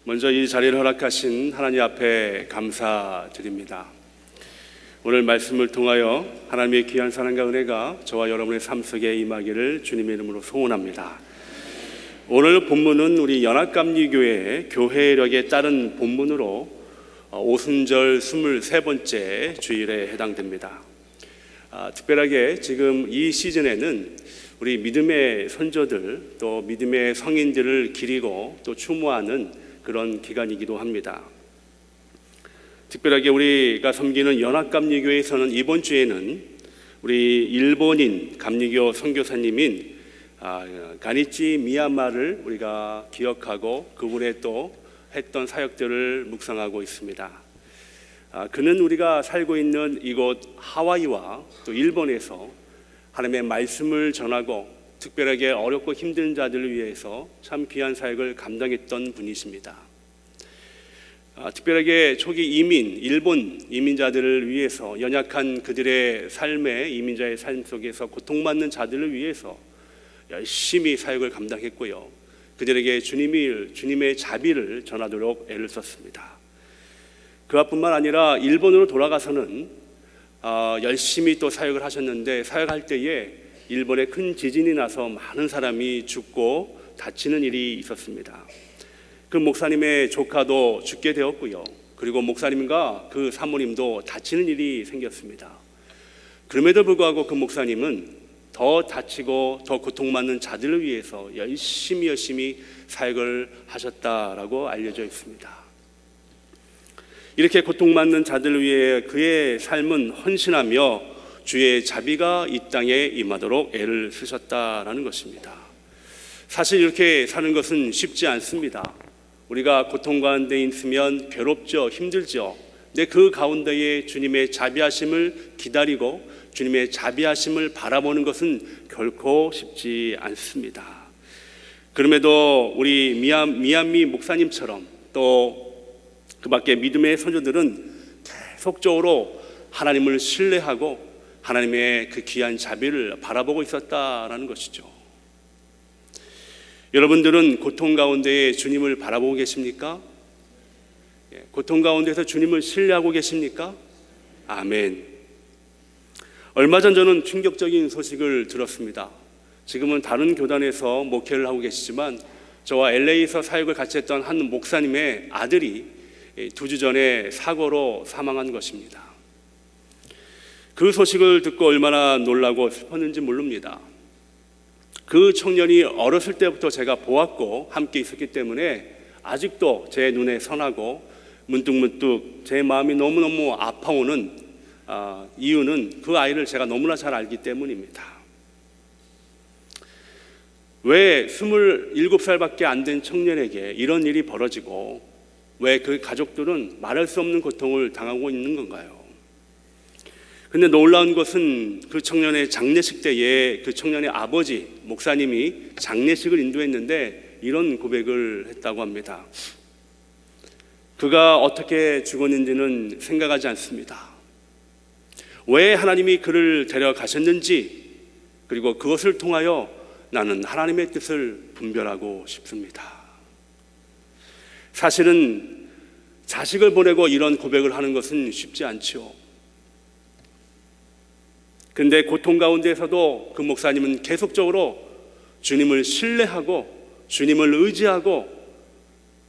먼저 이 자리를 허락하신 하나님 앞에 감사드립니다. 오늘 말씀을 통하여 하나님의 귀한 사랑과 은혜가 저와 여러분의 삶 속에 임하기를 주님의 이름으로 소원합니다. 오늘 본문은 우리 연합감리교회 교회력에 따른 본문으로 오순절 23번째 주일에 해당됩니다. 특별하게 지금 이 시즌에는 우리 믿음의 선조들 또 믿음의 성인들을 기리고 또 추모하는 그런 기간이기도 합니다. 특별하게 우리가 섬기는 연합감리교회에서는 이번 주에는 우리 일본인 감리교 선교사님인 가니치 미야마를 우리가 기억하고 그분의 또 했던 사역들을 묵상하고 있습니다. 그는 우리가 살고 있는 이곳 하와이와 또 일본에서 하나님의 말씀을 전하고 특별하게 어렵고 힘든 자들을 위해서 참 귀한 사역을 감당했던 분이십니다. 특별하게 초기 일본 이민자들을 위해서 연약한 그들의 삶에 이민자의 삶 속에서 고통받는 자들을 위해서 열심히 사역을 감당했고요. 그들에게 주님의 자비를 전하도록 애를 썼습니다. 그뿐만 아니라 일본으로 돌아가서는 열심히 또 사역을 하셨는데 사역할 때에 일본에 큰 지진이 나서 많은 사람이 죽고 다치는 일이 있었습니다. 그 목사님의 조카도 죽게 되었고요. 그리고 목사님과 그 사모님도 다치는 일이 생겼습니다. 그럼에도 불구하고 그 목사님은 더 다치고 더 고통받는 자들을 위해서 열심히 사역을 하셨다라고 알려져 있습니다. 이렇게 고통받는 자들을 위해 그의 삶은 헌신하며 주의 자비가 이 땅에 임하도록 애를 쓰셨다라는 것입니다. 사실 이렇게 사는 것은 쉽지 않습니다. 우리가 고통 가운데 있으면 괴롭죠, 힘들죠. 근데 그 가운데에 주님의 자비하심을 기다리고 주님의 자비하심을 바라보는 것은 결코 쉽지 않습니다. 그럼에도 우리 미야미 목사님처럼 또 그 밖에 믿음의 선조들은 계속적으로 하나님을 신뢰하고 하나님의 그 귀한 자비를 바라보고 있었다라는 것이죠. 여러분들은 고통 가운데에 주님을 바라보고 계십니까? 고통 가운데서 주님을 신뢰하고 계십니까? 아멘. 얼마 전 저는 충격적인 소식을 들었습니다. 지금은 다른 교단에서 목회를 하고 계시지만 저와 LA에서 사역을 같이 했던 한 목사님의 아들이 2주 전에 사고로 사망한 것입니다. 그 소식을 듣고 얼마나 놀라고 슬펐는지 모릅니다. 그 청년이 어렸을 때부터 제가 보았고 함께 있었기 때문에 아직도 제 눈에 선하고 문득문득 제 마음이 너무너무 아파오는 이유는 그 아이를 제가 너무나 잘 알기 때문입니다. 왜 27살밖에 안 된 청년에게 이런 일이 벌어지고 왜 그 가족들은 말할 수 없는 고통을 당하고 있는 건가요? 근데 놀라운 것은 그 청년의 장례식 때에 그 청년의 아버지 목사님이 장례식을 인도했는데 이런 고백을 했다고 합니다. 그가 어떻게 죽었는지는 생각하지 않습니다. 왜 하나님이 그를 데려가셨는지 그리고 그것을 통하여 나는 하나님의 뜻을 분별하고 싶습니다. 사실은 자식을 보내고 이런 고백을 하는 것은 쉽지 않죠. 근데 고통 가운데에서도 그 목사님은 계속적으로 주님을 신뢰하고 주님을 의지하고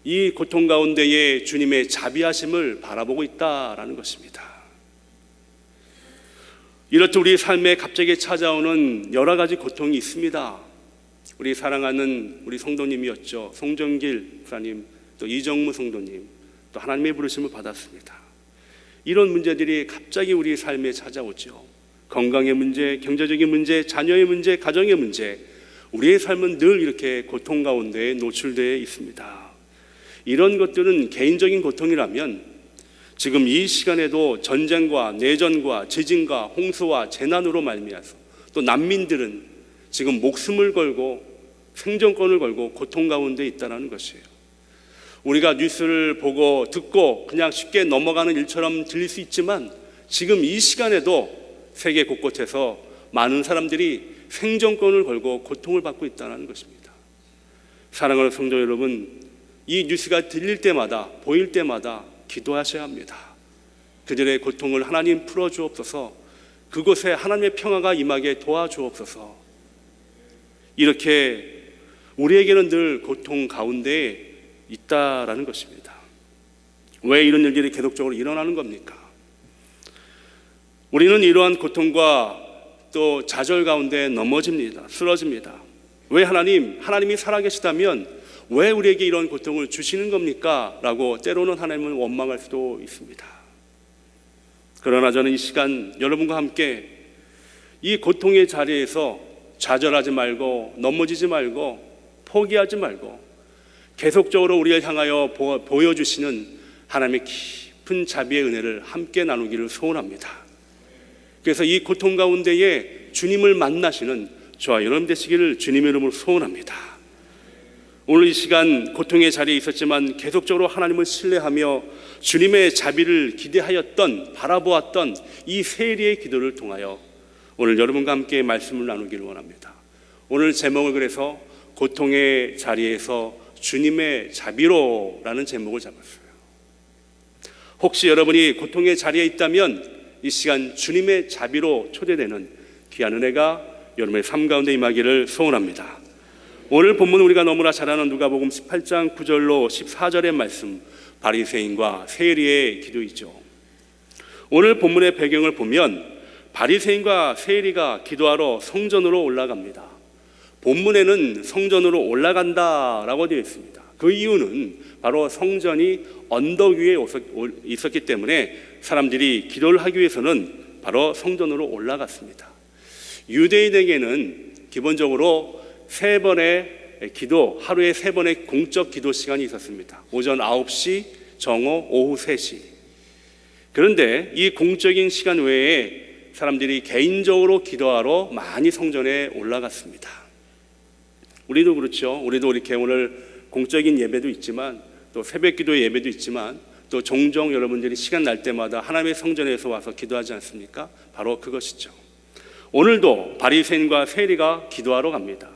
이 고통 가운데에 주님의 자비하심을 바라보고 있다라는 것입니다. 이렇듯 우리 삶에 갑자기 찾아오는 여러 가지 고통이 있습니다. 우리 사랑하는 우리 성도님이었죠. 송정길 목사님 또 이정무 성도님 또 하나님의 부르심을 받았습니다. 이런 문제들이 갑자기 우리 삶에 찾아오죠. 건강의 문제, 경제적인 문제, 자녀의 문제, 가정의 문제, 우리의 삶은 늘 이렇게 고통 가운데 노출되어 있습니다. 이런 것들은 개인적인 고통이라면 지금 이 시간에도 전쟁과 내전과 지진과 홍수와 재난으로 말미암아서 또 난민들은 지금 목숨을 걸고 생존권을 걸고 고통 가운데 있다는 것이에요. 우리가 뉴스를 보고 듣고 그냥 쉽게 넘어가는 일처럼 들릴 수 있지만 지금 이 시간에도 세계 곳곳에서 많은 사람들이 생존권을 걸고 고통을 받고 있다는 것입니다. 사랑하는 성도 여러분, 이 뉴스가 들릴 때마다, 보일 때마다 기도하셔야 합니다. 그들의 고통을 하나님 풀어주옵소서. 그곳에 하나님의 평화가 임하게 도와주옵소서. 이렇게 우리에게는 늘 고통 가운데 있다라는 것입니다. 왜 이런 일들이 계속적으로 일어나는 겁니까? 우리는 이러한 고통과 또 좌절 가운데 넘어집니다. 쓰러집니다. 왜 하나님이 살아계시다면 왜 우리에게 이런 고통을 주시는 겁니까? 라고 때로는 하나님은 원망할 수도 있습니다. 그러나 저는 이 시간 여러분과 함께 이 고통의 자리에서 좌절하지 말고 넘어지지 말고 포기하지 말고 계속적으로 우리를 향하여 보여주시는 하나님의 깊은 자비의 은혜를 함께 나누기를 소원합니다. 그래서 이 고통 가운데에 주님을 만나시는 저와 여러분 되시기를 주님의 이름으로 소원합니다. 오늘 이 시간 고통의 자리에 있었지만 계속적으로 하나님을 신뢰하며 주님의 자비를 기대하였던, 바라보았던 이 세리의 기도를 통하여 오늘 여러분과 함께 말씀을 나누기를 원합니다. 오늘 제목을 그래서 고통의 자리에서 주님의 자비로라는 제목을 잡았어요. 혹시 여러분이 고통의 자리에 있다면 이 시간 주님의 자비로 초대되는 귀한 은혜가 여러분의 삶 가운데 임하기를 소원합니다. 오늘 본문 우리가 너무나 잘 아는 누가복음 18장 9절로 14절의 말씀, 바리새인과 세리의 기도이죠. 오늘 본문의 배경을 보면 바리새인과 세리가 기도하러 성전으로 올라갑니다. 본문에는 성전으로 올라간다라고 되어 있습니다. 그 이유는 바로 성전이 언덕 위에 있었기 때문에 사람들이 기도를 하기 위해서는 바로 성전으로 올라갔습니다. 유대인에게는 기본적으로 3번의 기도, 하루에 3번의 공적 기도 시간이 있었습니다. 오전 9시, 정오, 오후 3시. 그런데 이 공적인 시간 외에 사람들이 개인적으로 기도하러 많이 성전에 올라갔습니다. 우리도 그렇죠. 우리도 이렇게 오늘 공적인 예배도 있지만 또 새벽 기도 예배도 있지만 또 종종 여러분들이 시간 날 때마다 하나님의 성전에서 와서 기도하지 않습니까? 바로 그것이죠. 오늘도 바리새인과 세리가 기도하러 갑니다.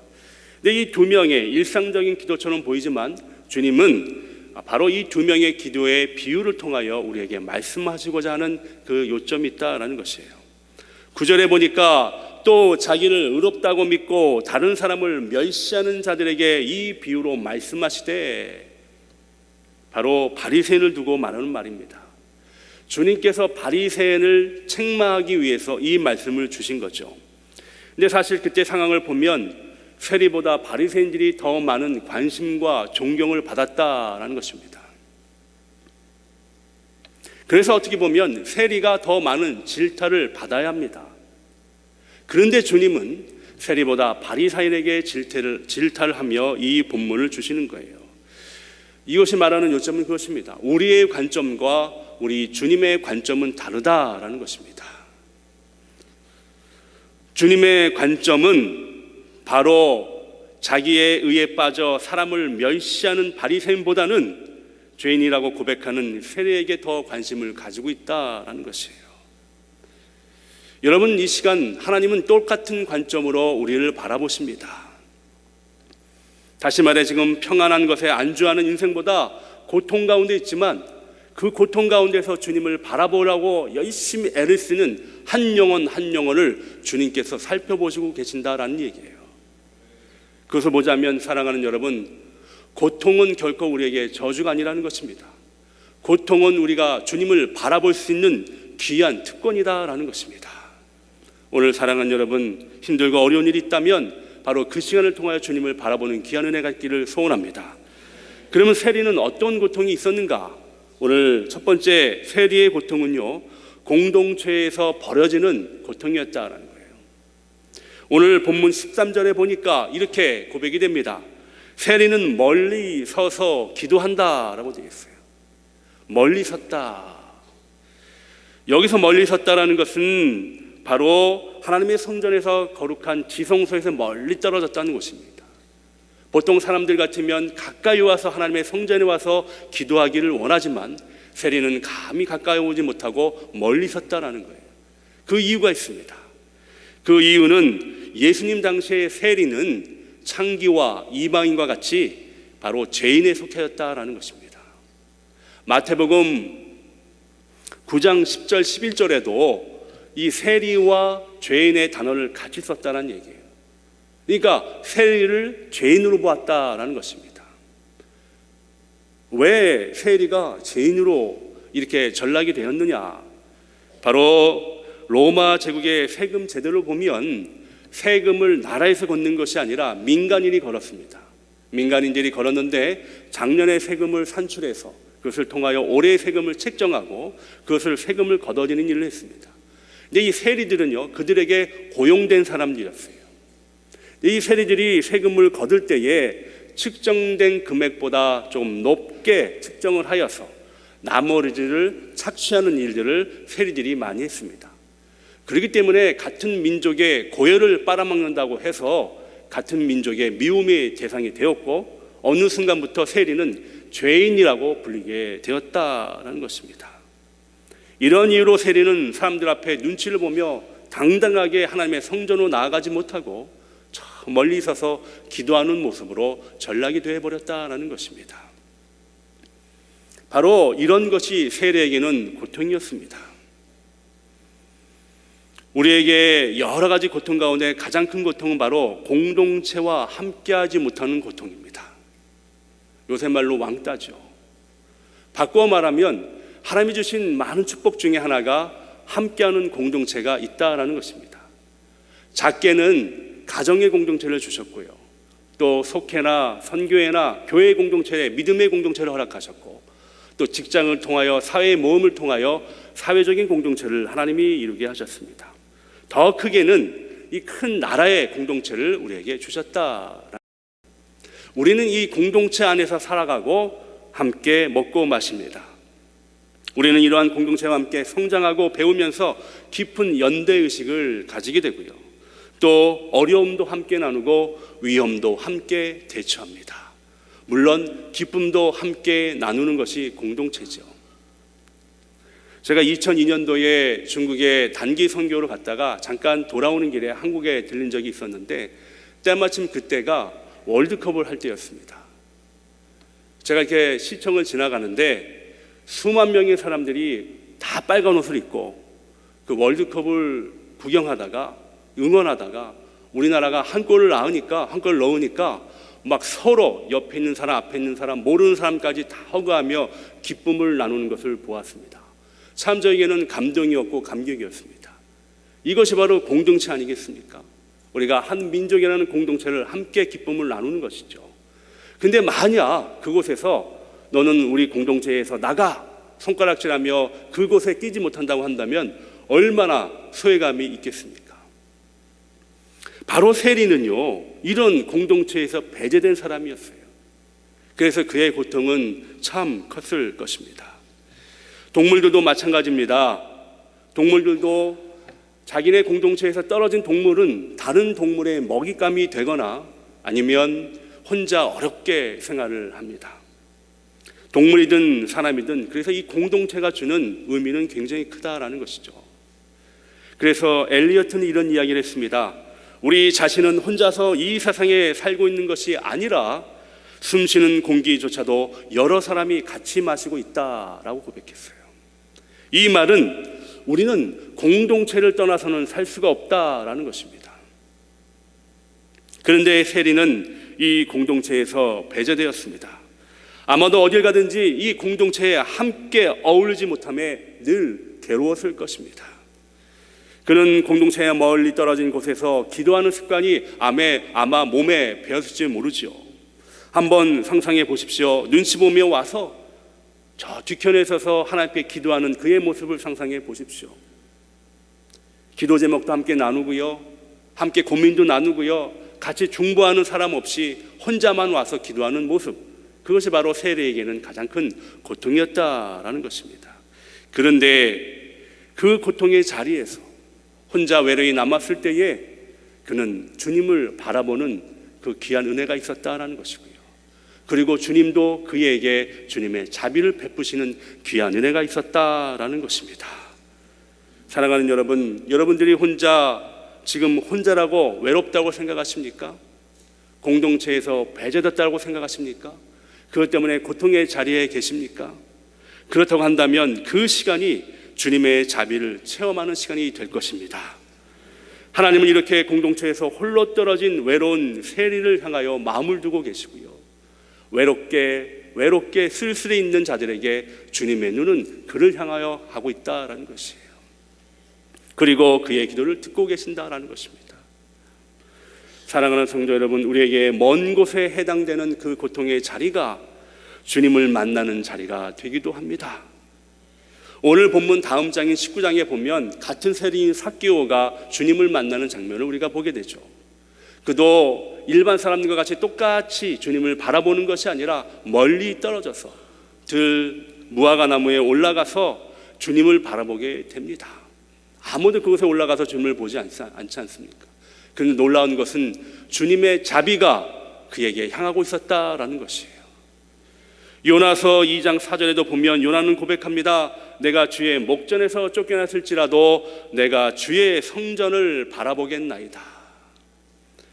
근데 이 2명의 일상적인 기도처럼 보이지만 주님은 바로 이 2명의 기도의 비유를 통하여 우리에게 말씀하시고자 하는 그 요점이 있다라는 것이에요. 9절에 보니까 또 자기를 의롭다고 믿고 다른 사람을 멸시하는 자들에게 이 비유로 말씀하시되, 바로 바리새인을 두고 말하는 말입니다. 주님께서 바리새인을 책망하기 위해서 이 말씀을 주신 거죠. 근데 사실 그때 상황을 보면 세리보다 바리새인들이 더 많은 관심과 존경을 받았다라는 것입니다. 그래서 어떻게 보면 세리가 더 많은 질타를 받아야 합니다. 그런데 주님은 세리보다 바리새인에게 질타를 하며 이 본문을 주시는 거예요. 이것이 말하는 요점은 그것입니다. 우리의 관점과 우리 주님의 관점은 다르다라는 것입니다. 주님의 관점은 바로 자기의 의에 빠져 사람을 멸시하는 바리새인보다는 죄인이라고 고백하는 세리에게 더 관심을 가지고 있다라는 것이에요. 여러분, 이 시간 하나님은 똑같은 관점으로 우리를 바라보십니다. 다시 말해 지금 평안한 것에 안주하는 인생보다 고통 가운데 있지만 그 고통 가운데서 주님을 바라보라고 열심히 애를 쓰는 한 영혼 한 영혼을 주님께서 살펴보시고 계신다라는 얘기예요. 그것을 보자면 사랑하는 여러분, 고통은 결코 우리에게 저주가 아니라는 것입니다. 고통은 우리가 주님을 바라볼 수 있는 귀한 특권이다라는 것입니다. 오늘 사랑하는 여러분, 힘들고 어려운 일이 있다면 바로 그 시간을 통하여 주님을 바라보는 귀한 은혜가 있기를 소원합니다. 그러면 세리는 어떤 고통이 있었는가? 오늘 첫 번째 세리의 고통은요, 공동체에서 벌어지는 고통이었다라는 거예요. 오늘 본문 13절에 보니까 이렇게 고백이 됩니다. 세리는 멀리 서서 기도한다라고 되어 있어요. 멀리 섰다. 여기서 멀리 섰다라는 것은 바로 하나님의 성전에서 거룩한 지성소에서 멀리 떨어졌다는 것입니다. 보통 사람들 같으면 가까이 와서 하나님의 성전에 와서 기도하기를 원하지만 세리는 감히 가까이 오지 못하고 멀리 섰다라는 거예요. 그 이유가 있습니다. 그 이유는 예수님 당시의 세리는 창기와 이방인과 같이 바로 죄인에 속해졌다라는 것입니다. 마태복음 9장 10절 11절에도 이 세리와 죄인의 단어를 같이 썼다는 얘기예요. 그러니까 세리를 죄인으로 보았다라는 것입니다. 왜 세리가 죄인으로 이렇게 전락이 되었느냐? 바로 로마 제국의 세금 제도를 보면 세금을 나라에서 걷는 것이 아니라 민간인이 걸었습니다. 민간인들이 걸었는데 작년에 세금을 산출해서 그것을 통하여 올해의 세금을 책정하고 그것을 세금을 걷어들이는 일을 했습니다. 근데 이 세리들은요, 그들에게 고용된 사람들이었어요. 이 세리들이 세금을 거둘 때에 측정된 금액보다 좀 높게 측정을 하여서 나머지를 착취하는 일들을 세리들이 많이 했습니다. 그렇기 때문에 같은 민족의 고열을 빨아먹는다고 해서 같은 민족의 미움의 대상이 되었고 어느 순간부터 세리는 죄인이라고 불리게 되었다는 것입니다. 이런 이유로 세리는 사람들 앞에 눈치를 보며 당당하게 하나님의 성전으로 나아가지 못하고 저 멀리 서서 기도하는 모습으로 전락이 되어버렸다는 것입니다. 바로 이런 것이 세리에게는 고통이었습니다. 우리에게 여러 가지 고통 가운데 가장 큰 고통은 바로 공동체와 함께하지 못하는 고통입니다. 요새 말로 왕따죠. 바꾸어 말하면 하나님이 주신 많은 축복 중에 하나가 함께하는 공동체가 있다라는 것입니다. 작게는 가정의 공동체를 주셨고요, 또 속회나 선교회나 교회 공동체에 믿음의 공동체를 허락하셨고, 또 직장을 통하여 사회의 모험을 통하여 사회적인 공동체를 하나님이 이루게 하셨습니다. 더 크게는 이 큰 나라의 공동체를 우리에게 주셨다. 우리는 이 공동체 안에서 살아가고 함께 먹고 마십니다. 우리는 이러한 공동체와 함께 성장하고 배우면서 깊은 연대의식을 가지게 되고요, 또 어려움도 함께 나누고 위험도 함께 대처합니다. 물론 기쁨도 함께 나누는 것이 공동체죠. 제가 2002년도에 중국에 단기 선교로 갔다가 잠깐 돌아오는 길에 한국에 들린 적이 있었는데 때마침 그때가 월드컵을 할 때였습니다. 제가 이렇게 시청을 지나가는데 수만 명의 사람들이 다 빨간 옷을 입고 그 월드컵을 구경하다가 응원하다가 우리나라가 한 골을 넣으니까 막 서로 옆에 있는 사람, 앞에 있는 사람, 모르는 사람까지 다 허그하며 기쁨을 나누는 것을 보았습니다. 참 저에게는 감동이었고 감격이었습니다. 이것이 바로 공동체 아니겠습니까? 우리가 한 민족이라는 공동체를 함께 기쁨을 나누는 것이죠. 근데 만약 그곳에서 너는 우리 공동체에서 나가 손가락질하며 그곳에 끼지 못한다고 한다면 얼마나 소외감이 있겠습니까? 바로 세리는요, 이런 공동체에서 배제된 사람이었어요. 그래서 그의 고통은 참 컸을 것입니다. 동물들도 마찬가지입니다. 동물들도 자기네 공동체에서 떨어진 동물은 다른 동물의 먹잇감이 되거나 아니면 혼자 어렵게 생활을 합니다. 동물이든 사람이든 그래서 이 공동체가 주는 의미는 굉장히 크다라는 것이죠. 그래서 엘리어트는 이런 이야기를 했습니다. 우리 자신은 혼자서 이 세상에 살고 있는 것이 아니라 숨쉬는 공기조차도 여러 사람이 같이 마시고 있다라고 고백했어요. 이 말은 우리는 공동체를 떠나서는 살 수가 없다라는 것입니다. 그런데 세리는 이 공동체에서 배제되었습니다. 아마도 어딜 가든지 이 공동체에 함께 어울리지 못함에 늘 괴로웠을 것입니다. 그는 공동체에 멀리 떨어진 곳에서 기도하는 습관이 아마 몸에 배었을지 모르죠. 한번 상상해 보십시오. 눈치 보며 와서 저 뒤편에 서서 하나님께 기도하는 그의 모습을 상상해 보십시오. 기도 제목도 함께 나누고요, 함께 고민도 나누고요, 같이 중보하는 사람 없이 혼자만 와서 기도하는 모습, 그것이 바로 세리에게는 가장 큰 고통이었다라는 것입니다. 그런데 그 고통의 자리에서 혼자 외로이 남았을 때에 그는 주님을 바라보는 그 귀한 은혜가 있었다라는 것이고요, 그리고 주님도 그에게 주님의 자비를 베푸시는 귀한 은혜가 있었다라는 것입니다. 사랑하는 여러분, 여러분들이 지금 혼자라고 외롭다고 생각하십니까? 공동체에서 배제됐다고 생각하십니까? 그것 때문에 고통의 자리에 계십니까? 그렇다고 한다면 그 시간이 주님의 자비를 체험하는 시간이 될 것입니다. 하나님은 이렇게 공동체에서 홀로 떨어진 외로운 세리를 향하여 마음을 두고 계시고요, 외롭게 쓸쓸히 있는 자들에게 주님의 눈은 그를 향하여 하고 있다라는 것이에요. 그리고 그의 기도를 듣고 계신다라는 것입니다. 사랑하는 성도 여러분, 우리에게 먼 곳에 해당되는 그 고통의 자리가 주님을 만나는 자리가 되기도 합니다. 오늘 본문 다음 장인 19장에 보면 같은 세리인 삭개오가 주님을 만나는 장면을 우리가 보게 되죠. 그도 일반 사람들과 같이 똑같이 주님을 바라보는 것이 아니라 멀리 떨어져서 무화과 나무에 올라가서 주님을 바라보게 됩니다. 아무도 그곳에 올라가서 주님을 보지 않지 않습니까? 그런데 놀라운 것은 주님의 자비가 그에게 향하고 있었다라는 것이에요. 요나서 2장 4절에도 보면 요나는 고백합니다. 내가 주의 목전에서 쫓겨났을지라도 내가 주의 성전을 바라보겠나이다.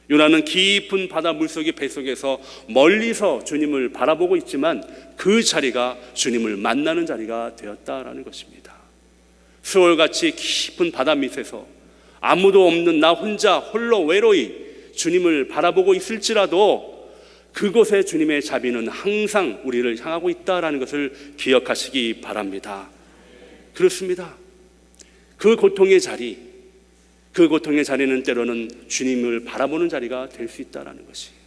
요나는 깊은 바다 물속의 뱃속에서 멀리서 주님을 바라보고 있지만 그 자리가 주님을 만나는 자리가 되었다라는 것입니다. 수월같이 깊은 바다 밑에서 아무도 없는 나 혼자 홀로 외로이 주님을 바라보고 있을지라도 그곳에 주님의 자비는 항상 우리를 향하고 있다라는 것을 기억하시기 바랍니다. 그렇습니다. 그 고통의 자리는 때로는 주님을 바라보는 자리가 될 수 있다라는 것이에요.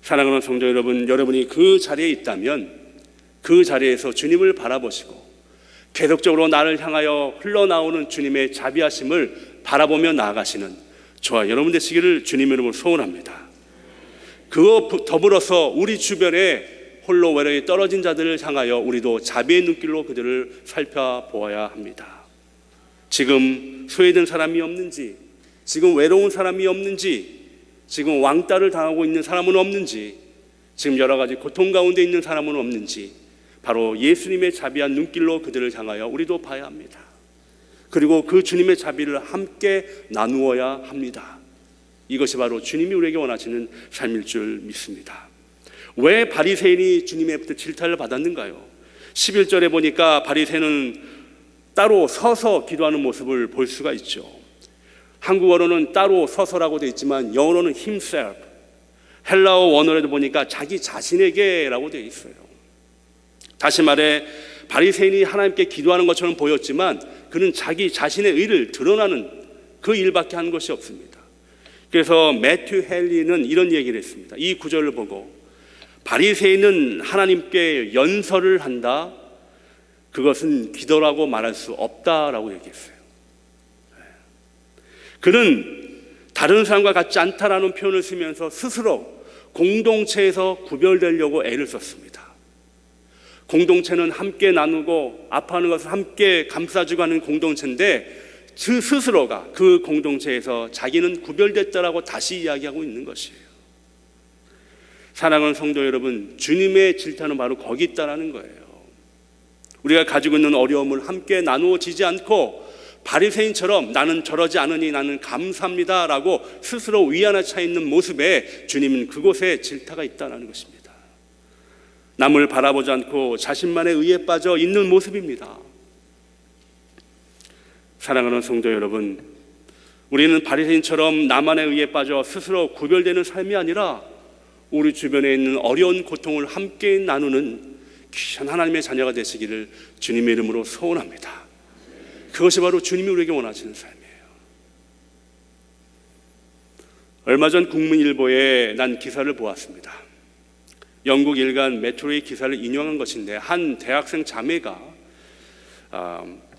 사랑하는 성도 여러분, 여러분이 그 자리에 있다면 그 자리에서 주님을 바라보시고 계속적으로 나를 향하여 흘러나오는 주님의 자비하심을 바라보며 나아가시는 저와 여러분 되시기를 주님의 이름으로 소원합니다. 그와 더불어서 우리 주변에 홀로 외로이 떨어진 자들을 향하여 우리도 자비의 눈길로 그들을 살펴보아야 합니다. 지금 소외된 사람이 없는지, 지금 외로운 사람이 없는지, 지금 왕따를 당하고 있는 사람은 없는지, 지금 여러 가지 고통 가운데 있는 사람은 없는지 바로 예수님의 자비한 눈길로 그들을 향하여 우리도 봐야 합니다. 그리고 그 주님의 자비를 함께 나누어야 합니다. 이것이 바로 주님이 우리에게 원하시는 삶일 줄 믿습니다. 왜 바리새인이 주님의 질타를 받았는가요? 11절에 보니까 바리새인은 따로 서서 기도하는 모습을 볼 수가 있죠. 한국어로는 따로 서서라고 되어 있지만 영어로는 himself, 헬라어 원어에도 보니까 자기 자신에게라고 되어 있어요. 다시 말해 바리새인이 하나님께 기도하는 것처럼 보였지만 그는 자기 자신의 의를 드러나는 그 일밖에 하는 것이 없습니다. 그래서 매튜 헨리는 이런 얘기를 했습니다. 이 구절을 보고 바리새인은 하나님께 연설을 한다, 그것은 기도라고 말할 수 없다라고 얘기했어요. 그는 다른 사람과 같지 않다라는 표현을 쓰면서 스스로 공동체에서 구별되려고 애를 썼습니다. 공동체는 함께 나누고 아파하는 것을 함께 감싸주고 하는 공동체인데 그 스스로가 그 공동체에서 자기는 구별됐다라고 다시 이야기하고 있는 것이에요. 사랑하는 성도 여러분, 주님의 질타는 바로 거기 있다라는 거예요. 우리가 가지고 있는 어려움을 함께 나누어지지 않고 바리새인처럼 나는 저러지 않으니 나는 감사합니다라고 스스로 위안에 차 있는 모습에 주님은 그곳에 질타가 있다는 것입니다. 남을 바라보지 않고 자신만의 의에 빠져 있는 모습입니다. 사랑하는 성도 여러분, 우리는 바리새인처럼 나만의 의에 빠져 스스로 구별되는 삶이 아니라 우리 주변에 있는 어려운 고통을 함께 나누는 귀한 하나님의 자녀가 되시기를 주님의 이름으로 소원합니다. 그것이 바로 주님이 우리에게 원하시는 삶이에요. 얼마 전 국민일보에 난 기사를 보았습니다. 영국 일간 메트로의 기사를 인용한 것인데 한 대학생 자매가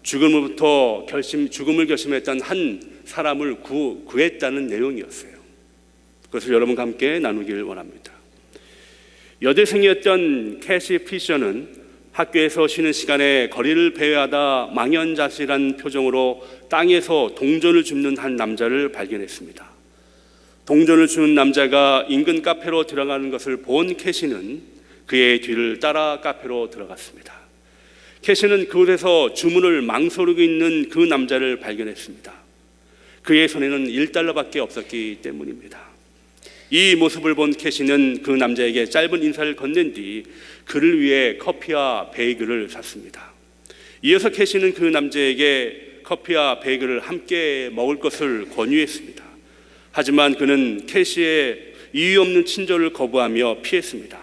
죽음을 결심했던 한 사람을 구했다는 내용이었어요. 그것을 여러분과 함께 나누기를 원합니다. 여대생이었던 캐시 피셔는 학교에서 쉬는 시간에 거리를 배회하다 망연자실한 표정으로 땅에서 동전을 줍는 한 남자를 발견했습니다. 동전을 주는 남자가 인근 카페로 들어가는 것을 본 캐시는 그의 뒤를 따라 카페로 들어갔습니다. 캐시는 그곳에서 주문을 망설이고 있는 그 남자를 발견했습니다. 그의 손에는 $1밖에 없었기 때문입니다. 이 모습을 본 캐시는 그 남자에게 짧은 인사를 건넨 뒤 그를 위해 커피와 베이글을 샀습니다. 이어서 캐시는 그 남자에게 커피와 베이글을 함께 먹을 것을 권유했습니다. 하지만 그는 캐시의 이유 없는 친절을 거부하며 피했습니다.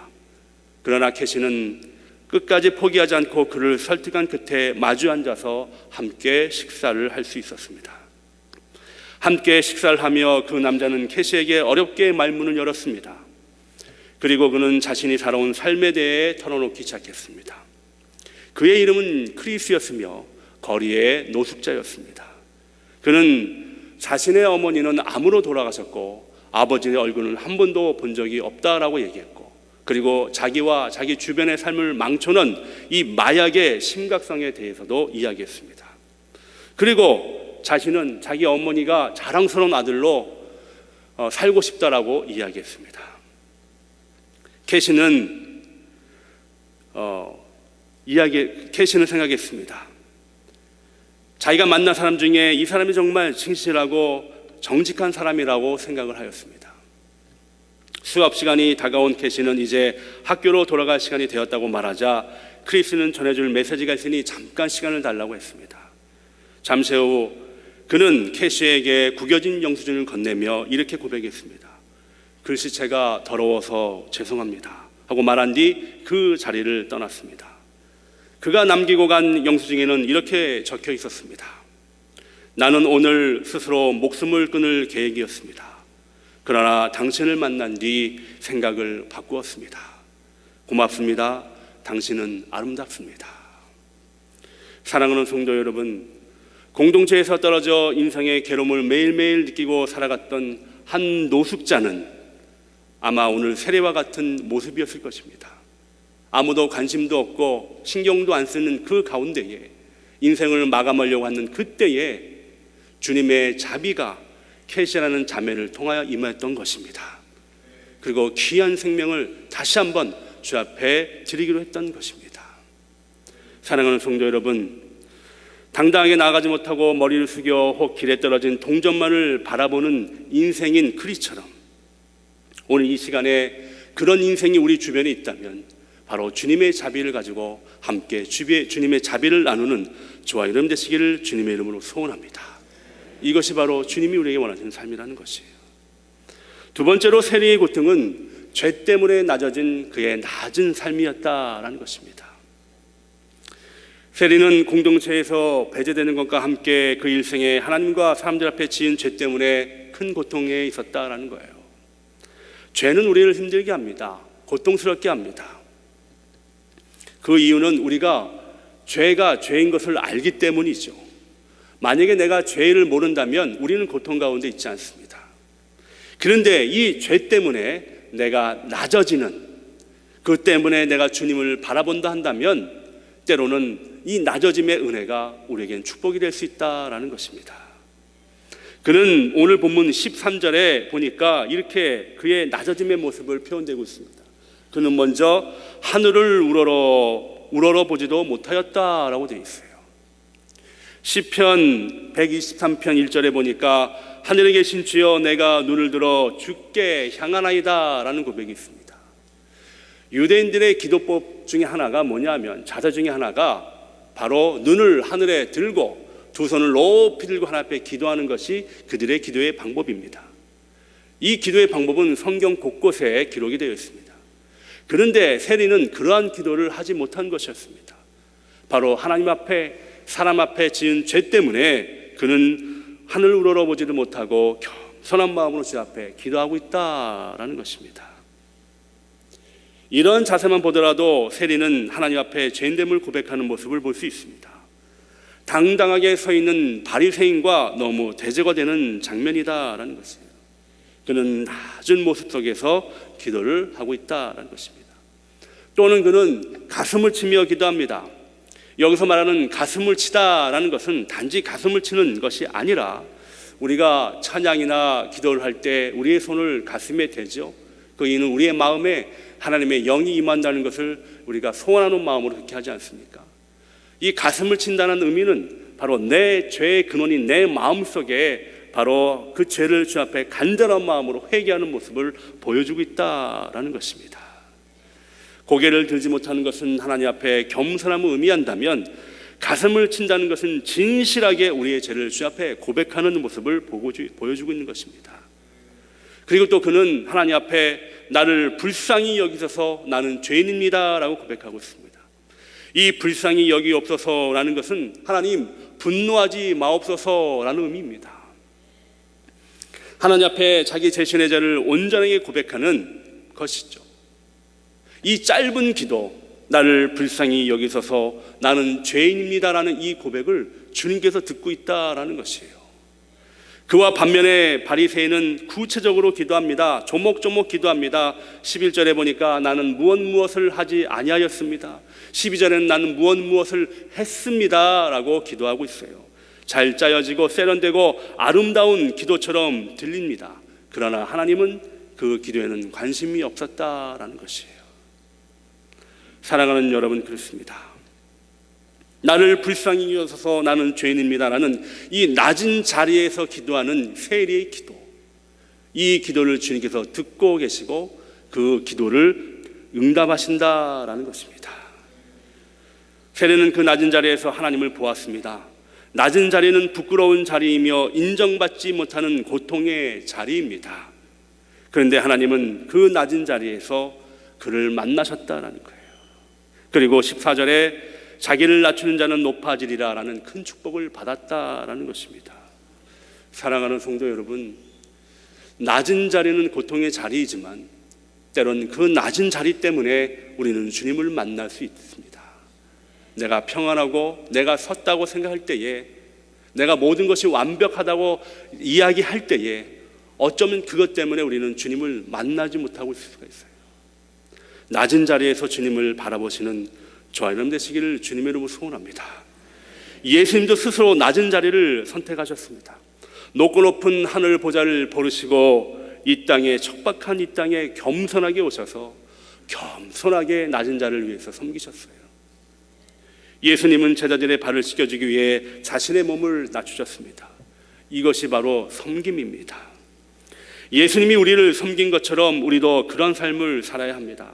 그러나 캐시는 끝까지 포기하지 않고 그를 설득한 끝에 마주 앉아서 함께 식사를 할 수 있었습니다. 함께 식사를 하며 그 남자는 캐시에게 어렵게 말문을 열었습니다. 그리고 그는 자신이 살아온 삶에 대해 털어놓기 시작했습니다. 그의 이름은 크리스였으며 거리의 노숙자였습니다. 그는 자신의 어머니는 암으로 돌아가셨고 아버지의 얼굴은 한 번도 본 적이 없다라고 얘기했고, 그리고 자기와 자기 주변의 삶을 망쳐놓은 이 마약의 심각성에 대해서도 이야기했습니다. 그리고 자신은 자기 어머니가 자랑스러운 아들로 살고 싶다라고 이야기했습니다. 캐시는 생각했습니다. 자기가 만난 사람 중에 이 사람이 정말 진실하고 정직한 사람이라고 생각을 하였습니다. 수업 시간이 다가온 캐시는 이제 학교로 돌아갈 시간이 되었다고 말하자 크리스는 전해줄 메시지가 있으니 잠깐 시간을 달라고 했습니다. 잠시 후 그는 캐시에게 구겨진 영수증을 건네며 이렇게 고백했습니다. 글씨체가 더러워서 죄송합니다 하고 말한 뒤 그 자리를 떠났습니다. 그가 남기고 간 영수증에는 이렇게 적혀 있었습니다. 나는 오늘 스스로 목숨을 끊을 계획이었습니다. 그러나 당신을 만난 뒤 생각을 바꾸었습니다. 고맙습니다. 당신은 아름답습니다. 사랑하는 성도 여러분, 공동체에서 떨어져 인생의 괴로움을 매일매일 느끼고 살아갔던 한 노숙자는 아마 오늘 세례와 같은 모습이었을 것입니다. 아무도 관심도 없고 신경도 안 쓰는 그 가운데에 인생을 마감하려고 하는 그때에 주님의 자비가 캐시라는 자매를 통하여 임하였던 것입니다. 그리고 귀한 생명을 다시 한번 주 앞에 드리기로 했던 것입니다. 사랑하는 성도 여러분, 당당하게 나아가지 못하고 머리를 숙여 혹 길에 떨어진 동전만을 바라보는 인생인 크리스처럼 오늘 이 시간에 그런 인생이 우리 주변에 있다면 바로 주님의 자비를 가지고 함께 주님의 자비를 나누는 저와 여러분 되시기를 주님의 이름으로 소원합니다. 이것이 바로 주님이 우리에게 원하시는 삶이라는 것이에요. 두 번째로 세리의 고통은 죄 때문에 낮아진 그의 낮은 삶이었다라는 것입니다. 세리는 공동체에서 배제되는 것과 함께 그 일생에 하나님과 사람들 앞에 지은 죄 때문에 큰 고통에 있었다라는 거예요. 죄는 우리를 힘들게 합니다. 고통스럽게 합니다. 그 이유는 우리가 죄가 죄인 것을 알기 때문이죠. 만약에 내가 죄를 모른다면 우리는 고통 가운데 있지 않습니다. 그런데 이 죄 때문에 내가 낮아지는, 그 때문에 내가 주님을 바라본다 한다면 때로는 이 낮아짐의 은혜가 우리에겐 축복이 될 수 있다라는 것입니다. 그는 오늘 본문 13절에 보니까 이렇게 그의 낮아짐의 모습을 표현되고 있습니다. 그는 먼저 하늘을 우러러 보지도 못하였다라고 되어 있어요. 시편 123편 1절에 보니까 하늘에 계신 주여 내가 눈을 들어 주께 향하나이다 라는 고백이 있습니다. 유대인들의 기도법 중에 하나가 뭐냐면, 자세 중에 하나가 바로 눈을 하늘에 들고 두 손을 높이 들고 하나님 앞에 기도하는 것이 그들의 기도의 방법입니다. 이 기도의 방법은 성경 곳곳에 기록이 되어 있습니다. 그런데 세리는 그러한 기도를 하지 못한 것이었습니다. 바로 하나님 앞에, 사람 앞에 지은 죄 때문에 그는 하늘을 우러러보지도 못하고 겸손한 마음으로 주 앞에 기도하고 있다라는 것입니다. 이런 자세만 보더라도 세리는 하나님 앞에 죄인됨을 고백하는 모습을 볼 수 있습니다. 당당하게 서 있는 바리새인과 너무 대조가 되는 장면이다라는 것이에요. 그는 낮은 모습 속에서 기도를 하고 있다라는 것입니다. 또는 그는 가슴을 치며 기도합니다. 여기서 말하는 가슴을 치다라는 것은 단지 가슴을 치는 것이 아니라 우리가 찬양이나 기도를 할 때 우리의 손을 가슴에 대죠. 그 이유는 우리의 마음에 하나님의 영이 임한다는 것을 우리가 소원하는 마음으로 그렇게 하지 않습니까? 이 가슴을 친다는 의미는 바로 내 죄의 근원인 내 마음속에 바로 그 죄를 주 앞에 간절한 마음으로 회개하는 모습을 보여주고 있다라는 것입니다. 고개를 들지 못하는 것은 하나님 앞에 겸손함을 의미한다면, 가슴을 친다는 것은 진실하게 우리의 죄를 주 앞에 고백하는 모습을 보여주고 있는 것입니다. 그리고 또 그는 하나님 앞에 나를 불쌍히 여기셔서 나는 죄인입니다 라고 고백하고 있습니다. 이 불쌍히 여기옵소서라는 것은 하나님 분노하지 마옵소서라는 의미입니다. 하나님 앞에 자기 자신의 죄를 온전하게 고백하는 것이죠. 이 짧은 기도, 나를 불쌍히 여기셔서 나는 죄인입니다라는 이 고백을 주님께서 듣고 있다라는 것이에요. 그와 반면에 바리새인은 구체적으로 기도합니다. 조목조목 기도합니다. 11절에 보니까 나는 무엇을 하지 아니하였습니다. 12절에는 나는 무엇을 했습니다 라고 기도하고 있어요. 잘 짜여지고 세련되고 아름다운 기도처럼 들립니다. 그러나 하나님은 그 기도에는 관심이 없었다라는 것이에요. 사랑하는 여러분, 그렇습니다. 나를 불쌍히 여기셔서 나는 죄인입니다라는 이 낮은 자리에서 기도하는 세리의 기도, 이 기도를 주님께서 듣고 계시고 그 기도를 응답하신다라는 것입니다. 세리는 그 낮은 자리에서 하나님을 보았습니다. 낮은 자리는 부끄러운 자리이며 인정받지 못하는 고통의 자리입니다. 그런데 하나님은 그 낮은 자리에서 그를 만나셨다라는 거예요. 그리고 14절에 자기를 낮추는 자는 높아지리라 라는 큰 축복을 받았다라는 것입니다. 사랑하는 성도 여러분, 낮은 자리는 고통의 자리이지만 때론 그 낮은 자리 때문에 우리는 주님을 만날 수 있습니다. 내가 평안하고 내가 섰다고 생각할 때에, 내가 모든 것이 완벽하다고 이야기할 때에 어쩌면 그것 때문에 우리는 주님을 만나지 못하고 있을 수가 있어요. 낮은 자리에서 주님을 바라보시는 저와 여러분 되시기를 주님의 이름으로 소원합니다. 예수님도 스스로 낮은 자리를 선택하셨습니다. 높고 높은 하늘 보좌를 버리시고 이 땅에, 척박한 이 땅에 겸손하게 오셔서 겸손하게 낮은 자를 위해서 섬기셨어요. 예수님은 제자들의 발을 씻겨주기 위해 자신의 몸을 낮추셨습니다. 이것이 바로 섬김입니다. 예수님이 우리를 섬긴 것처럼 우리도 그런 삶을 살아야 합니다.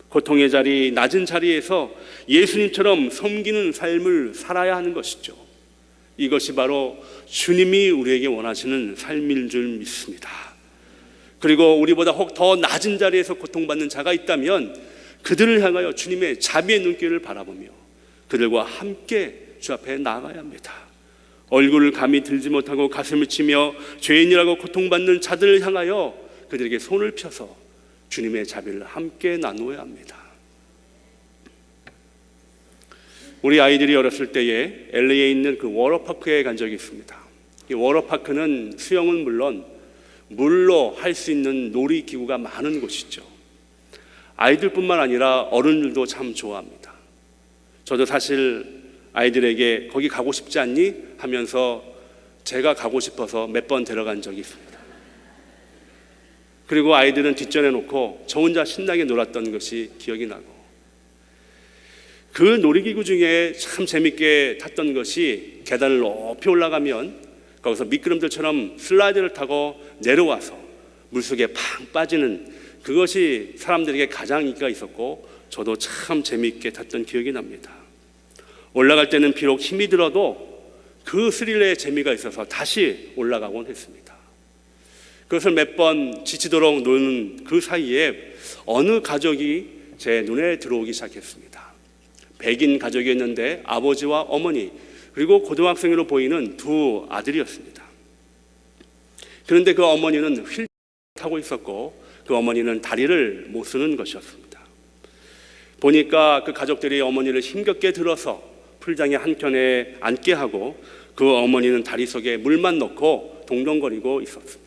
고통의 자리, 낮은 자리에서 예수님처럼 섬기는 삶을 살아야 하는 것이죠. 이것이 바로 주님이 우리에게 원하시는 삶인 줄 믿습니다. 그리고 우리보다 혹 더 낮은 자리에서 고통받는 자가 있다면 그들을 향하여 주님의 자비의 눈길을 바라보며 그들과 함께 주 앞에 나아가야 합니다. 얼굴을 감히 들지 못하고 가슴을 치며 죄인이라고 고통받는 자들을 향하여 그들에게 손을 펴서 주님의 자비를 함께 나누어야 합니다. 우리 아이들이 어렸을 때에 LA에 있는 그 워터파크에 간 적이 있습니다. 이 워터파크는 수영은 물론 물로 할 수 있는 놀이기구가 많은 곳이죠. 아이들뿐만 아니라 어른들도 참 좋아합니다. 저도 사실 아이들에게 거기 가고 싶지 않니? 하면서 제가 가고 싶어서 몇 번 데려간 적이 있습니다. 그리고 아이들은 뒷전에 놓고 저 혼자 신나게 놀았던 것이 기억이 나고, 그 놀이기구 중에 참 재밌게 탔던 것이 계단을 높이 올라가면 거기서 미끄럼틀처럼 슬라이드를 타고 내려와서 물속에 팡 빠지는 그것이 사람들에게 가장 인기가 있었고 저도 참 재밌게 탔던 기억이 납니다. 올라갈 때는 비록 힘이 들어도 그 스릴의 재미가 있어서 다시 올라가곤 했습니다. 그것을 몇 번 지치도록 노는 그 사이에 어느 가족이 제 눈에 들어오기 시작했습니다. 백인 가족이었는데 아버지와 어머니 그리고 고등학생으로 보이는 두 아들이었습니다. 그런데 그 어머니는 휠체어를 타고 있었고 그 어머니는 다리를 못 쓰는 것이었습니다. 보니까 그 가족들이 어머니를 힘겹게 들어서 풀장의 한켠에 앉게 하고 그 어머니는 다리 속에 물만 넣고 동동거리고 있었습니다.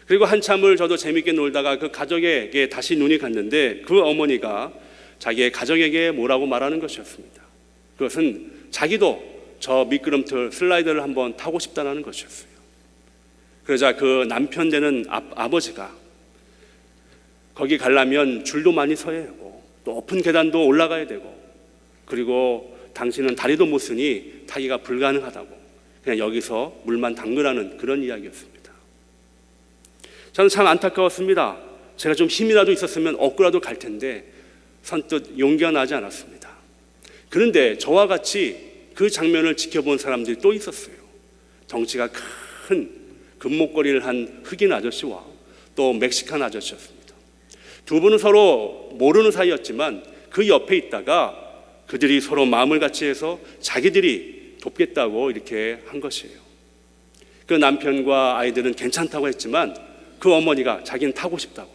그리고 한참을 저도 재밌게 놀다가 그 가족에게 다시 눈이 갔는데 그 어머니가 자기의 가족에게 뭐라고 말하는 것이었습니다. 그것은 자기도 저 미끄럼틀 슬라이드를 한번 타고 싶다는 것이었어요. 그러자 그 남편 되는 아버지가 거기 가려면 줄도 많이 서야 하고 높은 계단도 올라가야 되고 그리고 당신은 다리도 못 쓰니 타기가 불가능하다고 그냥 여기서 물만 담그라는 그런 이야기였습니다. 저는 참 안타까웠습니다. 제가 좀 힘이라도 있었으면 업고라도 갈 텐데 선뜻 용기가 나지 않았습니다. 그런데 저와 같이 그 장면을 지켜본 사람들이 또 있었어요. 덩치가 큰 금목걸이를 한 흑인 아저씨와 또 멕시칸 아저씨였습니다. 두 분은 서로 모르는 사이였지만 그 옆에 있다가 그들이 서로 마음을 같이 해서 자기들이 돕겠다고 이렇게 한 것이에요. 그 남편과 아이들은 괜찮다고 했지만 그 어머니가 자기는 타고 싶다고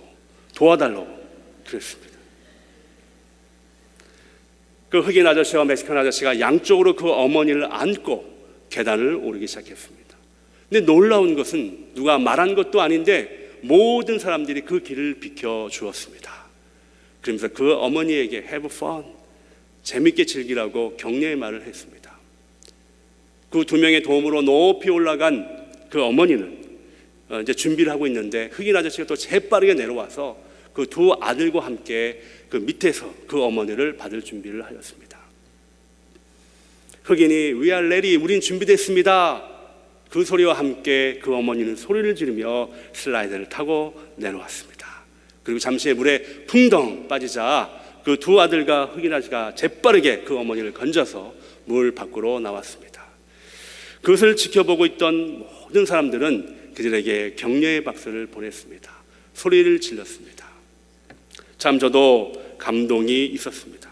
도와달라고 그랬습니다. 그 흑인 아저씨와 멕시칸 아저씨가 양쪽으로 그 어머니를 안고 계단을 오르기 시작했습니다. 근데 놀라운 것은 누가 말한 것도 아닌데 모든 사람들이 그 길을 비켜주었습니다. 그러면서 그 어머니에게 have fun, 재밌게 즐기라고 격려의 말을 했습니다. 그 두 명의 도움으로 높이 올라간 그 어머니는 이제 준비를 하고 있는데 흑인 아저씨가 또 재빠르게 내려와서 그 두 아들과 함께 그 밑에서 그 어머니를 받을 준비를 하였습니다. 흑인이 We are ready, 우린 준비됐습니다. 그 소리와 함께 그 어머니는 소리를 지르며 슬라이드를 타고 내려왔습니다. 그리고 잠시 물에 풍덩 빠지자 그 두 아들과 흑인 아저씨가 재빠르게 그 어머니를 건져서 물 밖으로 나왔습니다. 그것을 지켜보고 있던 모든 사람들은 그들에게 격려의 박수를 보냈습니다. 소리를 질렀습니다. 참 저도 감동이 있었습니다.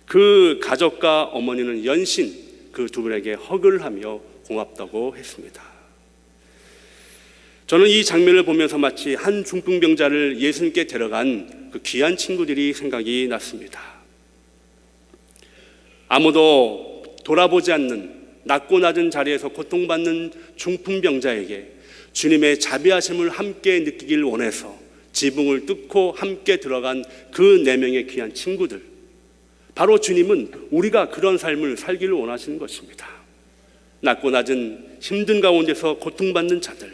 그 가족과 어머니는 연신 그 두 분에게 허그를 하며 고맙다고 했습니다. 저는 이 장면을 보면서 마치 한 중풍병자를 예수님께 데려간 그 귀한 친구들이 생각이 났습니다. 아무도 돌아보지 않는 낮고 낮은 자리에서 고통받는 중풍병자에게 주님의 자비하심을 함께 느끼길 원해서 지붕을 뚫고 함께 들어간 그 4명의 귀한 친구들, 바로 주님은 우리가 그런 삶을 살기를 원하시는 것입니다. 낮고 낮은 힘든 가운데서 고통받는 자들,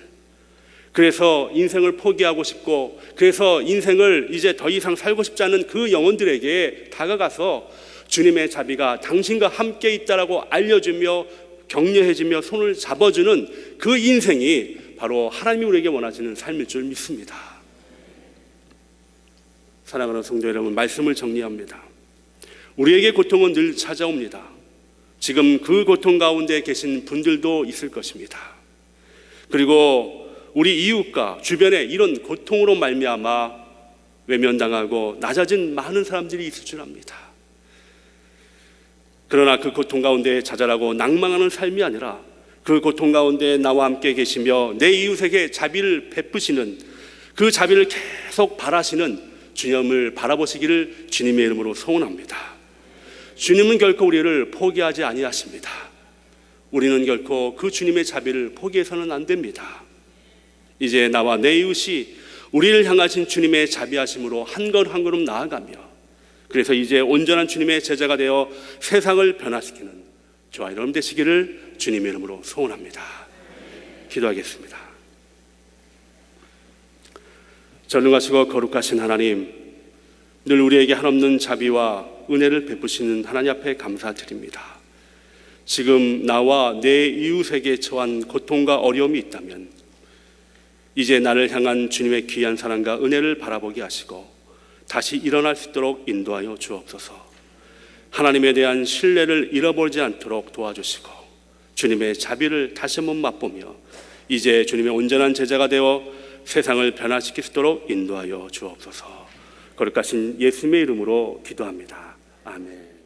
그래서 인생을 포기하고 싶고 그래서 인생을 이제 더 이상 살고 싶지 않은 그 영혼들에게 다가가서 주님의 자비가 당신과 함께 있다라고 알려주며 격려해주며 손을 잡아주는 그 인생이 바로 하나님이 우리에게 원하시는 삶일 줄 믿습니다. 사랑하는 성도 여러분, 말씀을 정리합니다. 우리에게 고통은 늘 찾아옵니다. 지금 그 고통 가운데 계신 분들도 있을 것입니다. 그리고 우리 이웃과 주변에 이런 고통으로 말미암아 외면당하고 낮아진 많은 사람들이 있을 줄 압니다. 그러나 그 고통 가운데 자잘하고 낭망하는 삶이 아니라 그 고통 가운데 나와 함께 계시며 내 이웃에게 자비를 베푸시는, 그 자비를 계속 바라시는 주님을 바라보시기를 주님의 이름으로 소원합니다. 주님은 결코 우리를 포기하지 아니하십니다. 우리는 결코 그 주님의 자비를 포기해서는 안 됩니다. 이제 나와 내 이웃이 우리를 향하신 주님의 자비하심으로 한 걸음 한 걸음 나아가며, 그래서 이제 온전한 주님의 제자가 되어 세상을 변화시키는 저와 여러분 되시기를 주님의 이름으로 소원합니다. 기도하겠습니다. 전능하시고 거룩하신 하나님, 늘 우리에게 한없는 자비와 은혜를 베푸시는 하나님 앞에 감사드립니다. 지금 나와 내 이웃에게 처한 고통과 어려움이 있다면 이제 나를 향한 주님의 귀한 사랑과 은혜를 바라보게 하시고 다시 일어날 수 있도록 인도하여 주옵소서. 하나님에 대한 신뢰를 잃어버리지 않도록 도와주시고 주님의 자비를 다시 한번 맛보며 이제 주님의 온전한 제자가 되어 세상을 변화시킬 수 있도록 인도하여 주옵소서. 거룩하신 예수님의 이름으로 기도합니다. 아멘.